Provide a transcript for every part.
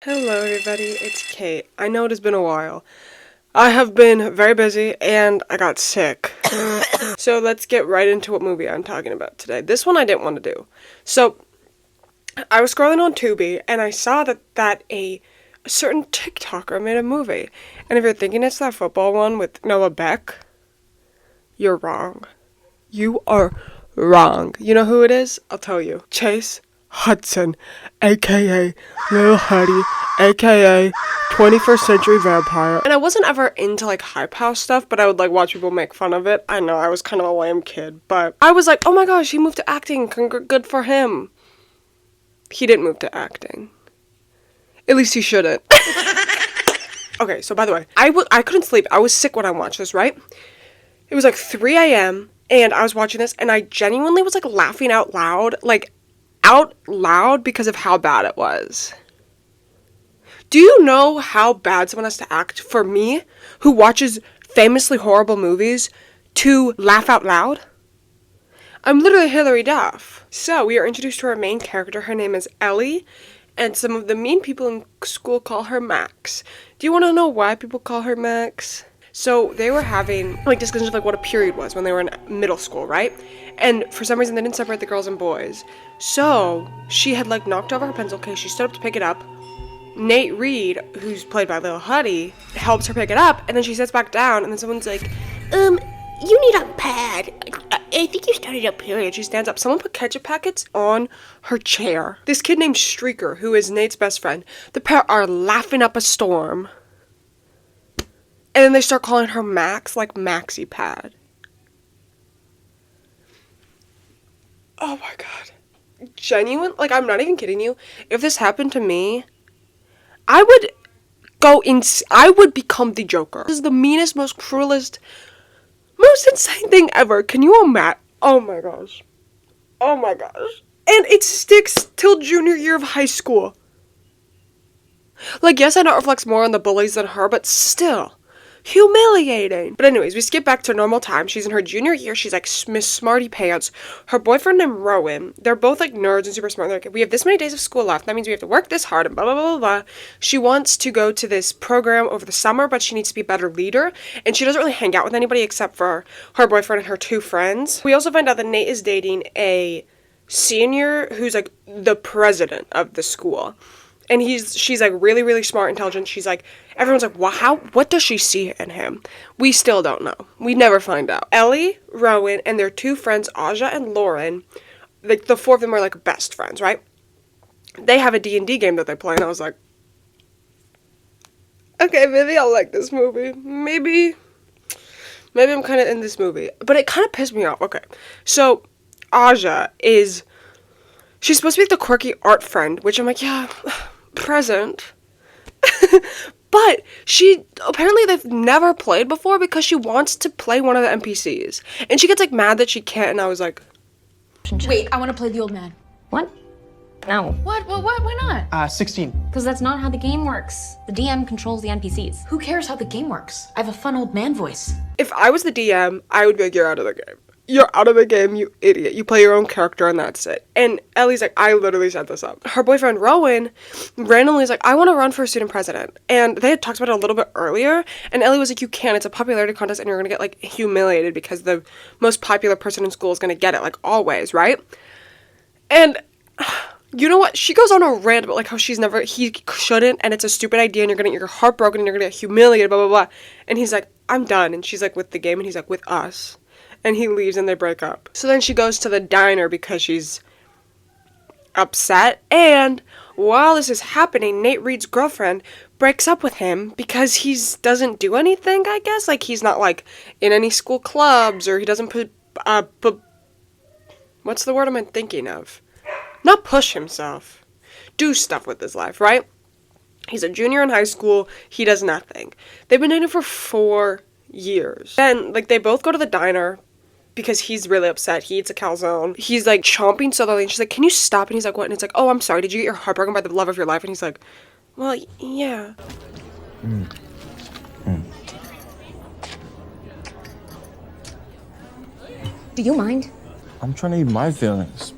Hello everybody, it's Kate. I know it has been a while. I have been very busy and I got sick. So let's get right into what movie I'm talking about today. This one I didn't want to do. So I was scrolling on Tubi and I saw that a certain TikToker made a movie. And if you're thinking it's that football one with Noah Beck, you're wrong. You are wrong. You know who it is? I'll tell you. Chase Hudson, aka Lil Huddy, aka 21st Century Vampire. And I wasn't ever into like hype house stuff, but I would like watch people make fun of it. I know I was kind of a lame kid, but I was like, oh my gosh, he moved to acting. Good for him. He didn't move to acting. At least he shouldn't. Okay, so by the way, I couldn't sleep. I was sick when I watched this, right? It was like 3 a.m. and I was watching this and I genuinely was like laughing out loud because of how bad it was. Do you know how bad someone has to act for me, who watches famously horrible movies, to laugh out loud? I'm literally Hilary Duff. So we are introduced to our main character. Her name is Ellie, and some of the mean people in school call her Max. Do you want to know why people call her Max? So they were having like discussions of like what a period was when they were in middle school, right? And for some reason they didn't separate the girls and boys. So she had like knocked over her pencil case. She stood up to pick it up. Nate Reed, who's played by Lil Huddy, helps her pick it up, and then she sits back down, and then someone's like, you need a pad. I think you started a period. She stands up. Someone put ketchup packets on her chair. This kid named Streaker, who is Nate's best friend, the pair are laughing up a storm. And then they start calling her Max, like Maxi Pad. Oh my god. Genuine, like I'm not even kidding you. If this happened to me, I would become the Joker. This is the meanest, most cruelest, most insane thing ever. Can you imagine? Oh my gosh. Oh my gosh. And it sticks till junior year of high school. Like, yes, I know it reflects more on the bullies than her, but still. Humiliating. But anyways, we skip back to normal time. She's in her junior year. She's like Miss Smarty Pants. Her boyfriend named Rowan. They're both like nerds and super smart. They're like, we have this many days of school left. That means we have to work this hard and blah, blah, blah, blah, blah. She wants to go to this program over the summer, but she needs to be a better leader. And she doesn't really hang out with anybody except for her boyfriend and her two friends. We also find out that Nate is dating a senior who's like the president of the school. And she's like really, really smart, intelligent. She's like, everyone's like, wow, what does she see in him? We still don't know. We never find out. Ellie, Rowan, and their two friends, Aja and Lauren, like the four of them are like best friends, right? They have a D&D game that they play, and I was like, okay, maybe I'll like this movie. Maybe I'm kind of in this movie. But it kind of pissed me off. Okay, so Aja she's supposed to be like the quirky art friend, which I'm like, yeah, present. But apparently they've never played before because she wants to play one of the NPCs. And she gets like mad that she can't, and I was like, wait, I want to play the old man. What? No. What? Why not? 16. Because that's not how the game works. The DM controls the NPCs. Who cares how the game works? I have a fun old man voice. if I was the DM, I would be like, you're out of the game. You're out of the game, you idiot. You play your own character and that's it. And Ellie's like, I literally set this up. Her boyfriend, Rowan, randomly is like, I want to run for student president. And they had talked about it a little bit earlier. And Ellie was like, you can't. It's a popularity contest and you're going to get, like, humiliated because the most popular person in school is going to get it, like, always, right? And you know what? She goes on a rant about, like, how he shouldn't, and it's a stupid idea, and you're going to get your heart broken, and you're going to get humiliated, blah, blah, blah. And he's like, I'm done. And she's like, with the game, and he's like, with us. And he leaves and they break up. So then she goes to the diner because she's upset. And while this is happening, Nate Reed's girlfriend breaks up with him because he doesn't do anything, I guess. Like, he's not, like, in any school clubs, or he doesn't what's the word I'm thinking of? Not push himself. Do stuff with his life, right? He's a junior in high school. He does nothing. They've been dating for 4 years. Then, like, they both go to the diner because he's really upset. He eats a calzone. He's, like, chomping so loudly, and she's like, can you stop? And he's like, what? And it's like, oh, I'm sorry. Did you get your heart broken by the love of your life? And he's like, well, yeah. Do you mind? I'm trying to eat my feelings.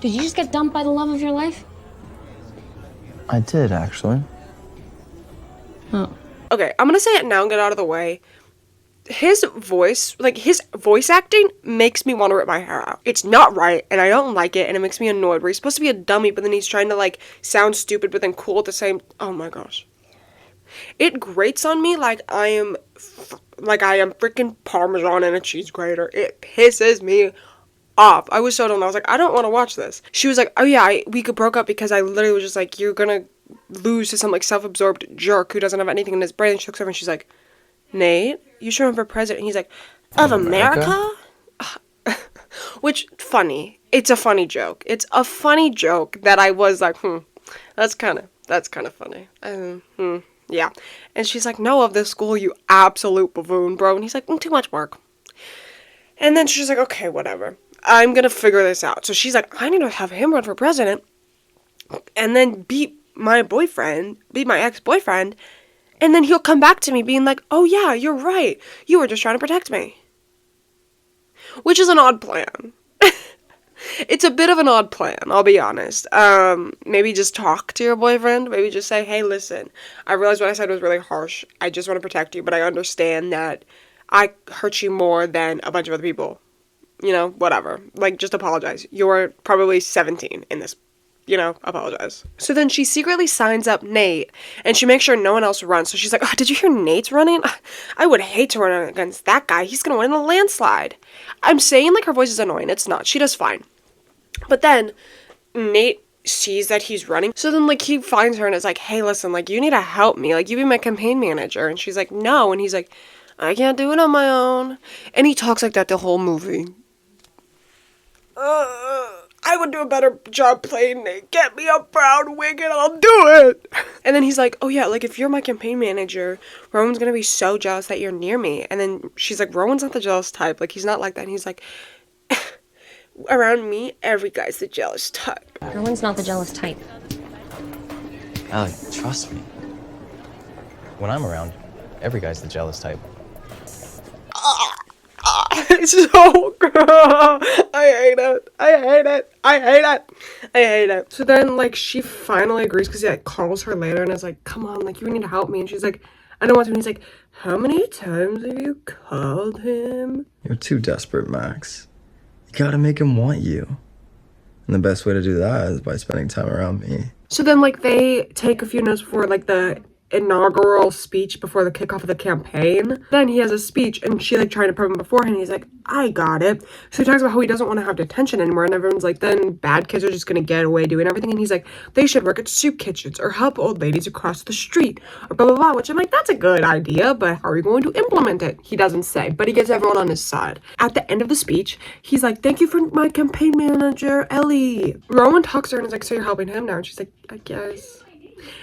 Did you just get dumped by the love of your life? I did, actually. Oh. Okay, I'm gonna say it now and get out of the way. His voice, like his voice acting makes me want to rip my hair out. It's not right, and I don't like it, and it makes me annoyed. Where he's supposed to be a dummy, but then he's trying to like sound stupid, but then cool at the same. Oh my gosh, it grates on me like I am freaking Parmesan in a cheese grater. It pisses me off. I was so done. I was like, I don't want to watch this. She was like, oh yeah, we broke up because I literally was just like, you're gonna lose to some like self-absorbed jerk who doesn't have anything in his brain. And she looks over and she's like, Nate, you should run for president. And he's like, of America? Which, funny. It's a funny joke. It's a funny joke that I was like, that's kind of funny. Yeah. And she's like, no, of this school, you absolute buffoon, bro. And he's like, too much work. And then she's like, okay, whatever. I'm gonna figure this out. So she's like, I need to have him run for president and then beat my ex-boyfriend, and then he'll come back to me being like, oh yeah, you're right. You were just trying to protect me. Which is an odd plan. It's a bit of an odd plan, I'll be honest. Maybe just talk to your boyfriend. Maybe just say, hey, listen, I realize what I said was really harsh. I just want to protect you, but I understand that I hurt you more than a bunch of other people. You know, whatever. Like, just apologize. You're probably 17 in this. Apologize. So then she secretly signs up Nate, and she makes sure no one else runs. So she's like, oh, did you hear Nate's running? I would hate to run against that guy. He's gonna win in a landslide. I'm saying, like, her voice is annoying. It's not. She does fine. But then Nate sees that he's running. So then, like, he finds her and is like, hey, listen, like, you need to help me. Like, you be my campaign manager. And she's like, no. And he's like, I can't do it on my own. And he talks like that the whole movie. I would do a better job playing Nate. Get me a brown wig and I'll do it. And then he's like, oh yeah, like if you're my campaign manager, Rowan's gonna be so jealous that you're near me. And then she's like, Rowan's not the jealous type. Like, he's not like that. And he's like, around me, every guy's the jealous type. Rowan's not the jealous type. Allie, trust me. When I'm around, every guy's the jealous type. It's so I hate it. So then, like, she finally agrees because he, like, calls her later and is like, come on, like, you need to help me. And she's like, I don't want to. And he's like, how many times have you called him? You're too desperate, Max. You gotta make him want you. And the best way to do that is by spending time around me. So then, like, they take a few notes before, like, the inaugural speech before the kickoff of the campaign. Then he has a speech and she like trying to prep him beforehand. He's like, I got it. So he talks about how he doesn't want to have detention anymore, and everyone's like, then bad kids are just gonna get away doing everything. And he's like, they should work at soup kitchens or help old ladies across the street or blah blah blah, which I'm like, that's a good idea, but how are you going to implement it? He doesn't say, but he gets everyone on his side. At the end of the speech, he's like, thank you for my campaign manager, Ellie. Rowan talks to her and is like, so you're helping him now? And she's like, I guess.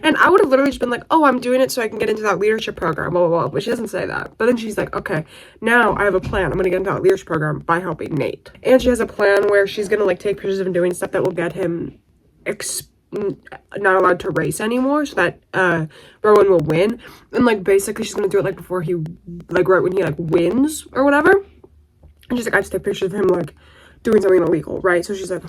And I would have literally just been like, oh, I'm doing it so I can get into that leadership program, blah, blah, blah. But she doesn't say that. But then she's like, okay, now I have a plan. I'm going to get into that leadership program by helping Nate. And she has a plan where she's going to, like, take pictures of him doing stuff that will get him not allowed to race anymore so that Rowan will win. And, like, basically she's going to do it, like, before he, like, right when he, like, wins or whatever. And she's like, I just take pictures of him, like, doing something illegal, right? So she's like,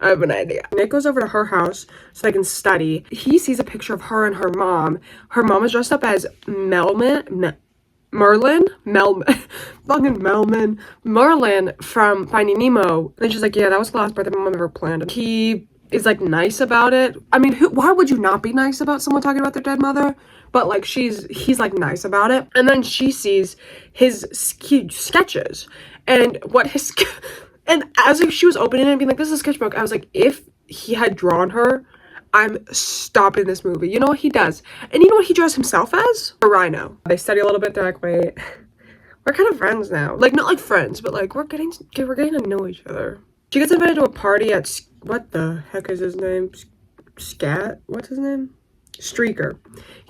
I have an idea. Nick goes over to her house so they can study. He sees a picture of her and her mom. Her mom is dressed up as Merlin from Finding Nemo. And she's like, yeah, that was the last birthday my mom ever planned. He is like nice about it. I mean, why would you not be nice about someone talking about their dead mother? But like he's like nice about it. And then she sees his sketches and what his and as if she was opening it and being like, this is a sketchbook, I was like, if he had drawn her, I'm stopping this movie. You know what he does? And you know what he draws himself as? A rhino. They study a little bit. They're like, wait, we're kind of friends now. Like, not like friends, but like we're getting to know each other. She gets invited to a party at, what the heck is his name? What's his name? Streaker.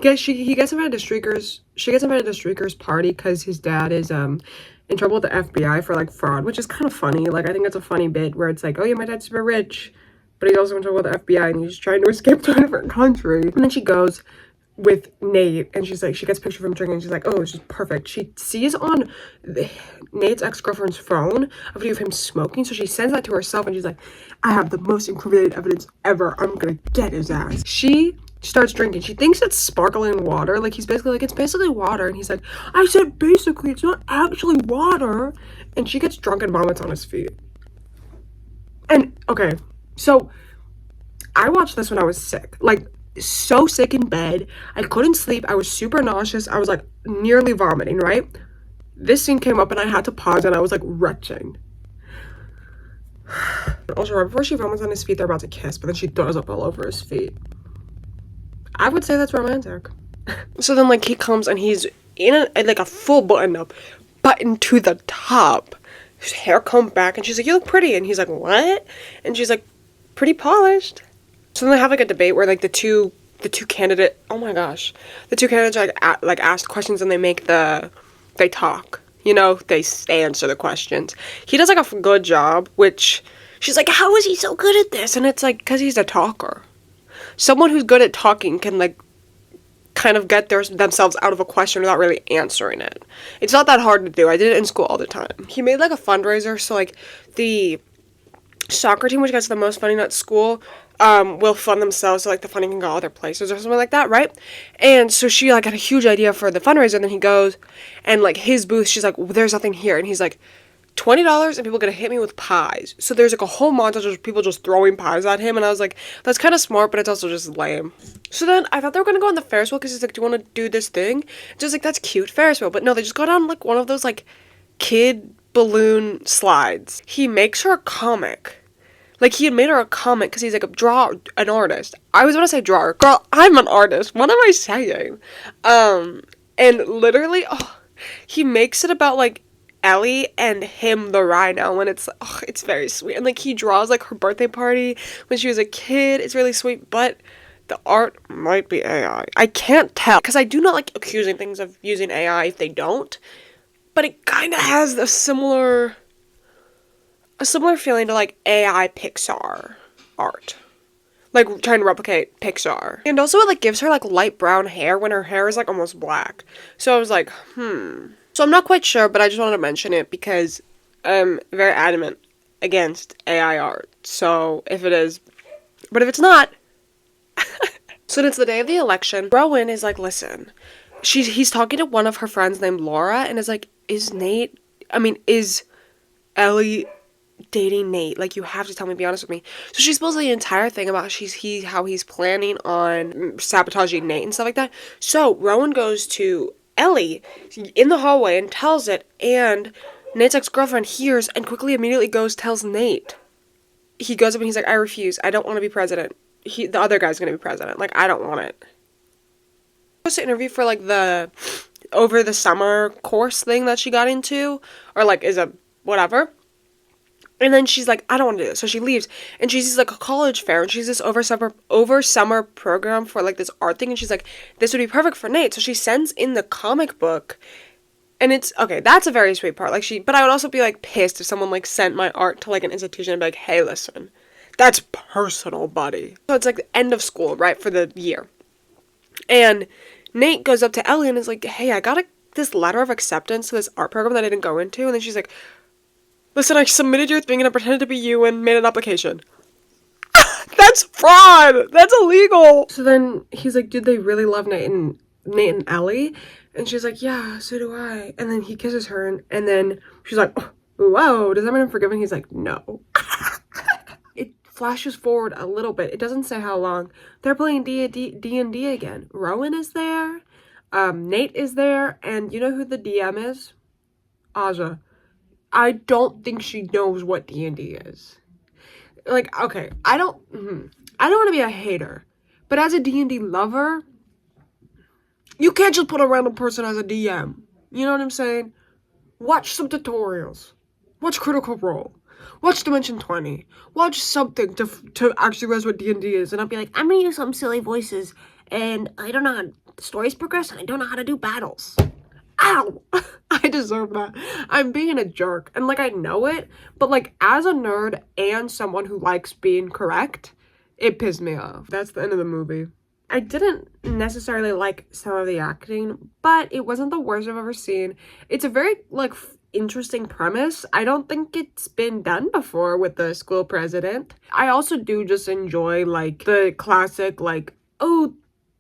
He gets invited to Streaker's. She gets invited to Streaker's party because his dad is in trouble with the FBI for like fraud, which is kind of funny. Like, I think it's a funny bit where it's like, oh yeah, my dad's super rich, but he's also in trouble with the FBI and he's trying to escape to a different country. And then she goes, with Nate, and she's like, she gets a picture of him drinking, and she's like, oh, it's just perfect. She sees on Nate's ex-girlfriend's phone a video of him smoking, so she sends that to herself, and she's like, I have the most incriminating evidence ever. I'm gonna get his ass. She starts drinking. She thinks it's sparkling water. Like, he's basically like, it's basically water, and he's like, I said basically, it's not actually water. And she gets drunk and vomits on his feet. And, okay, so I watched this when I was sick. Like, so sick in bed. I couldn't sleep. I was super nauseous. I was like nearly vomiting, right? This scene came up and I had to pause and I was like retching. Also, right before she vomits on his feet, they're about to kiss, but then she throws up all over his feet. I would say that's romantic. So then, like, he comes and he's in like a full button up, button to the top. His hair combed back, and she's like, you look pretty. And he's like, what? And she's like, pretty polished. So then they have like a debate where like the two candidates, oh my gosh, the two candidates are like asked questions and they talk, you know, they answer the questions. He does like a good job, which she's like, how is he so good at this? And it's like, because he's a talker. Someone who's good at talking can like kind of get themselves out of a question without really answering it. It's not that hard to do. I did it in school all the time. He made like a fundraiser, so like the soccer team, which gets the most funding at school, will fund themselves so like the funding can go other places or something like that, right? And so she like had a huge idea for the fundraiser, and then he goes and like his booth, she's like, well, there's nothing here, and he's like, $20 and people gonna hit me with pies. So there's like a whole montage of people just throwing pies at him, and I was like, that's kind of smart, but it's also just lame. So then I thought they were gonna go on the Ferris wheel because he's like, do you want to do this thing? Just like, that's cute, Ferris wheel. But no, they just go down like one of those like kid balloon slides. He makes her a comic. Like, he had made her a comic because he's like an artist. I was gonna say drawer. Girl, I'm an artist. What am I saying? And literally, he makes it about like Ellie and him, the rhino, and it's very sweet. And like, he draws like her birthday party when she was a kid. It's really sweet, but the art might be AI. I can't tell because I do not like accusing things of using AI if they don't, but it kind of has a similar feeling to like AI Pixar art, like trying to replicate Pixar. And also it like gives her like light brown hair when her hair is like almost black. So I was like, So I'm not quite sure, but I just wanted to mention it because I'm very adamant against AI art. So if it is, but if it's not, so it's the day of the election. Rowan is like, listen, he's talking to one of her friends named Laura, and is like, is Ellie dating Nate? Like, you have to tell me, be honest with me. So she spills the entire thing about how he's planning on sabotaging Nate and stuff like that. So Rowan goes to Ellie in the hallway and tells it, and Nate's ex-girlfriend hears and quickly immediately tells Nate. He goes up and he's like, I refuse. I don't want to be president. The other guy's going to be president. Like, I don't want it. I was to interview for like the over the summer course thing that she got into, or like is a whatever. And then she's like, I don't want to do this. So she leaves, and she sees like a college fair, and she's this over summer program for like this art thing, and she's like, this would be perfect for Nate. So she sends in the comic book, and it's okay. That's a very sweet part. Like, but I would also be like pissed if someone like sent my art to like an institution and be like, hey, listen, that's personal, buddy. So it's like the end of school, right, for the year, and Nate goes up to Ellie and is like, hey, I got this letter of acceptance to this art program that I didn't go into, and then she's like, listen, I submitted your thing and I pretended to be you and made an application. That's fraud! That's illegal! So then he's like, did they really love Nate and Ellie? And she's like, yeah, so do I. And then he kisses her, and then she's like, whoa, does that mean I'm forgiven? He's like, no. It flashes forward a little bit. It doesn't say how long. They're playing D&D again. Rowan is there. Nate is there. And you know who the DM is? Aja. I don't think she knows what D&D is. Like, okay, I don't want to be a hater, but as a D&D lover, you can't just put a random person as a DM. You know what I'm saying? Watch some tutorials. Watch Critical Role. Watch Dimension 20. Watch something to actually realize what D&D is, and I'll be like, I'm gonna use some silly voices, and I don't know how the stories progress, and I don't know how to do battles. Ow! I deserve that. I'm being a jerk. And, like, I know it. But, like, as a nerd and someone who likes being correct, it pissed me off. That's the end of the movie. I didn't necessarily like some of the acting, but it wasn't the worst I've ever seen. It's a very, like, interesting premise. I don't think it's been done before with the school president. I also do just enjoy, like, the classic, like, oh,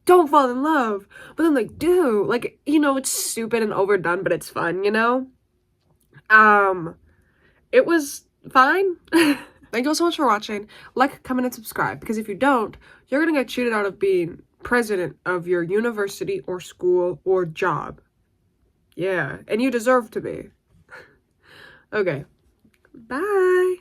don't fall in love, but then, like, do. Like, you know, it's stupid and overdone, but it's fun, you know? It was fine. Thank you all so much for watching. Like, comment, and subscribe, because if you don't, you're gonna get cheated out of being president of your university or school or job. Yeah, and you deserve to be. Okay, bye.